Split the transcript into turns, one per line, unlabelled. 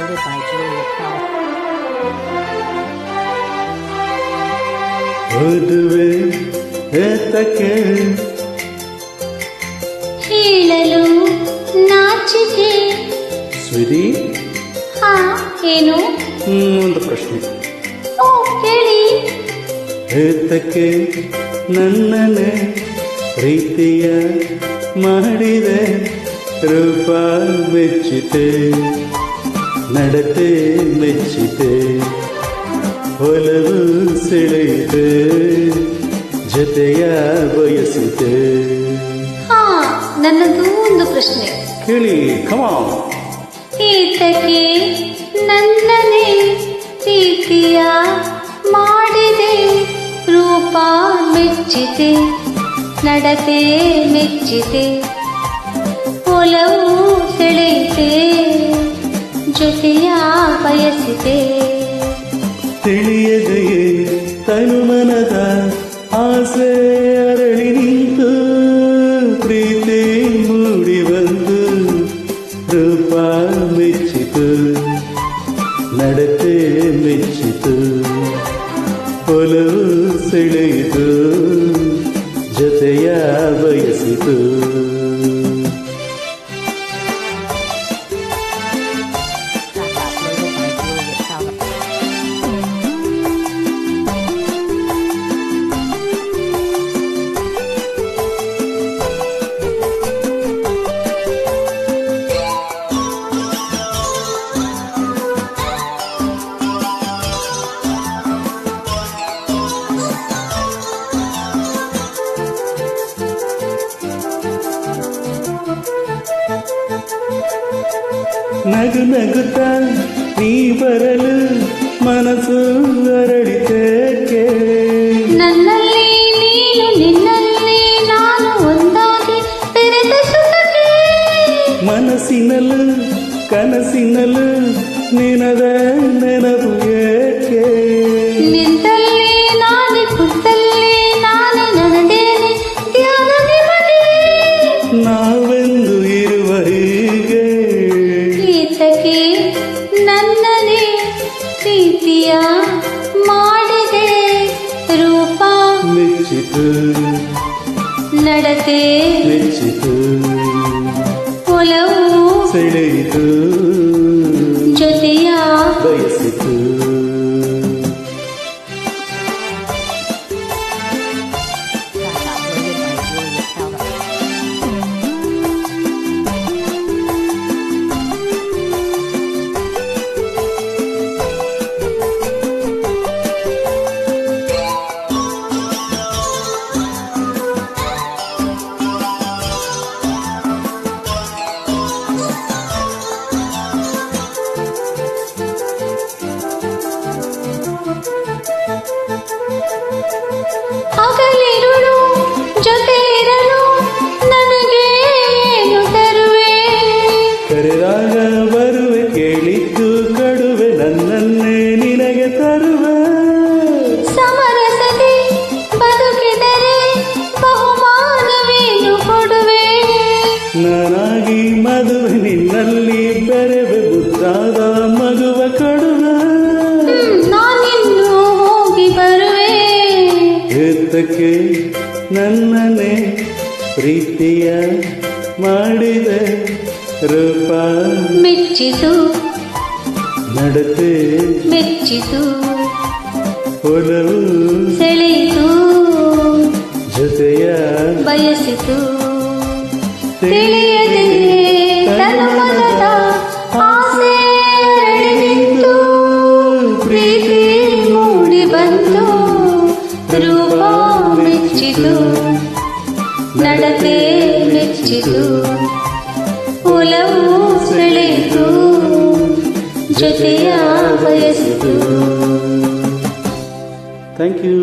uploaded by Julia Kelly.
ಓದುವೆ ಏತಕ್ಕೆ
ಹೇಳಲು ನಾಚಿಕೆ.
ಸ್ವೀಟಿ,
ಹಾ, ಏನು?
ಒಂದು ಪ್ರಶ್ನೆ.
ಓ, ಕೇಳಿ.
ಏತಕ್ಕೆ ನನ್ನನ್ನೇ ಪ್ರೀತಿಯ ಮಾಡಿದೆ, ರೂಪ ಮೆಚ್ಚಿತೆ, ನಡತೆ ಮೆಚ್ಚಿತೆ, ಒಲವು ಸೆಳೆಯಿತೆ, ಜೊತೆಯ ಬಯಸಿತೆ.
ಹಾ, ನನ್ನದು ಒಂದು ಪ್ರಶ್ನೆ.
ಕೇಳಿ, ಕಮಾನ್.
ಏತಕ್ಕೆ ನನ್ನನೇ ಪ್ರೀತಿಯ ಮಾಡಿದೆ, ರೂಪ ಮೆಚ್ಚಿತೆ, ನಡತೆ ಮೆಚ್ಚಿತೆ, ಒಲವು ಸೆಳೆಯಿತೆ, ಜೊತೆಯ ಬಯಸಿದೆ.
ತಿಳಿಯದೆಯೇ ತನುಮನದ ಆಸೆ ಅರಳಿ ನಿಂತು, ಪ್ರೀತಿ ಮೂಡಿ ಬಂದು, ರೂಪ ಮೆಚ್ಚಿತು, ನಡತೆ ಮೆಚ್ಚಿತು, ಒಲವು ಸೆಳೆಯಿತು, ಜೊತೆಯ ಬಯಸಿತು. ನಗು ನಗುತ್ತ ನೀ ಬರಲು ಮನಸ್ಸು ಅರಳಿತೇಕೆ,
ನನ್ನಲ್ಲಿ ನೀನು ನಿನ್ನಲ್ಲಿ ನಾನು ಒಂದಾಗಿ ಬೆರೆತ ಸುಖಕ್ಕೆ.
ಮನಸ್ಸಿನಲ್ಲೂ ಕನಸಿನಲ್ಲೂ ನಿನದ ನೆನಪು ಏಕೆ,
ನಿಂತಲ್ಲಿ ನಾನೇ ಕುತ್ತಲ್ಲಿ ನಾನೇ ನನ್ನದೇನೆ ಧ್ಯಾನ ನಿಮಗೆ.
ನಾವೆಂದು ಇರುವ ಹೀಗೆ,
ಏತಕ್ಕೆ ನನ್ನನೇ ಪ್ರೀತಿಯ ಮಾಡಿದೆ, ರೂಪ
ಮೆಚ್ಚಿತು,
ನಡತೆ
ಮೆಚ್ಚಿತು,
ಒಲವು
ಸೆಳೆಯಿತು,
ಜೊತೆಯ
ಬಯಸಿತು.
ಹಗಲಿರುಳು ಜೊತೆ ಇರಲು ನನಗೆ ಏನು ತರುವೆ,
ಕರೆದಾಗ ಬರುವೆ, ಕೇಳಿದ್ದು ಕಡುವೆ, ನನ್ನನ್ನೇ ನಿನಗೆ ತರುವೆ.
ಸಮರಸದೆ ಬದುಕಿದರೆ ಬಹುಮಾನವೇನು ಕೊಡುವೆ,
ನಾನಾಗಿ ಮದುವೆ ನಿನ್ನಲ್ಲಿ ಬೆರೆವೆ, ಮುದ್ದಾದ ಮಗುವ ಕೊಡುವೆ.
ನಾನಿನ್ನು ಹೋಗಿ ಬರುವೆ.
ಏತಕ್ಕೆ ನನ್ನನ್ನೇ ಪ್ರೀತಿಯ ಮಾಡಿದೆ, ರೂಪ
ಮೆಚ್ಚಿತು,
ನಡತೆ
ಮೆಚ್ಚಿತು,
ಒಲವು
ಸೆಳೆಯಿತು,
ಜೊತೆಯ
ಬಯಸಿತು. ತಿಳಿಯದೆ ತನುಮನದ ಆಸೆ ಅರಳಿ ನಿಂತು, ಪ್ರೀತಿ ಮೂಡಿ ಬಂತು, ರೂಪ ಮೆಚ್ಚಿತು, ನಡತೆ ಮೆಚ್ಚಿತು, ಒಲವು ಸೆಳೆಯಿತು, ಜೊತೆಯ ಬಯಸಿತು.
Thank you.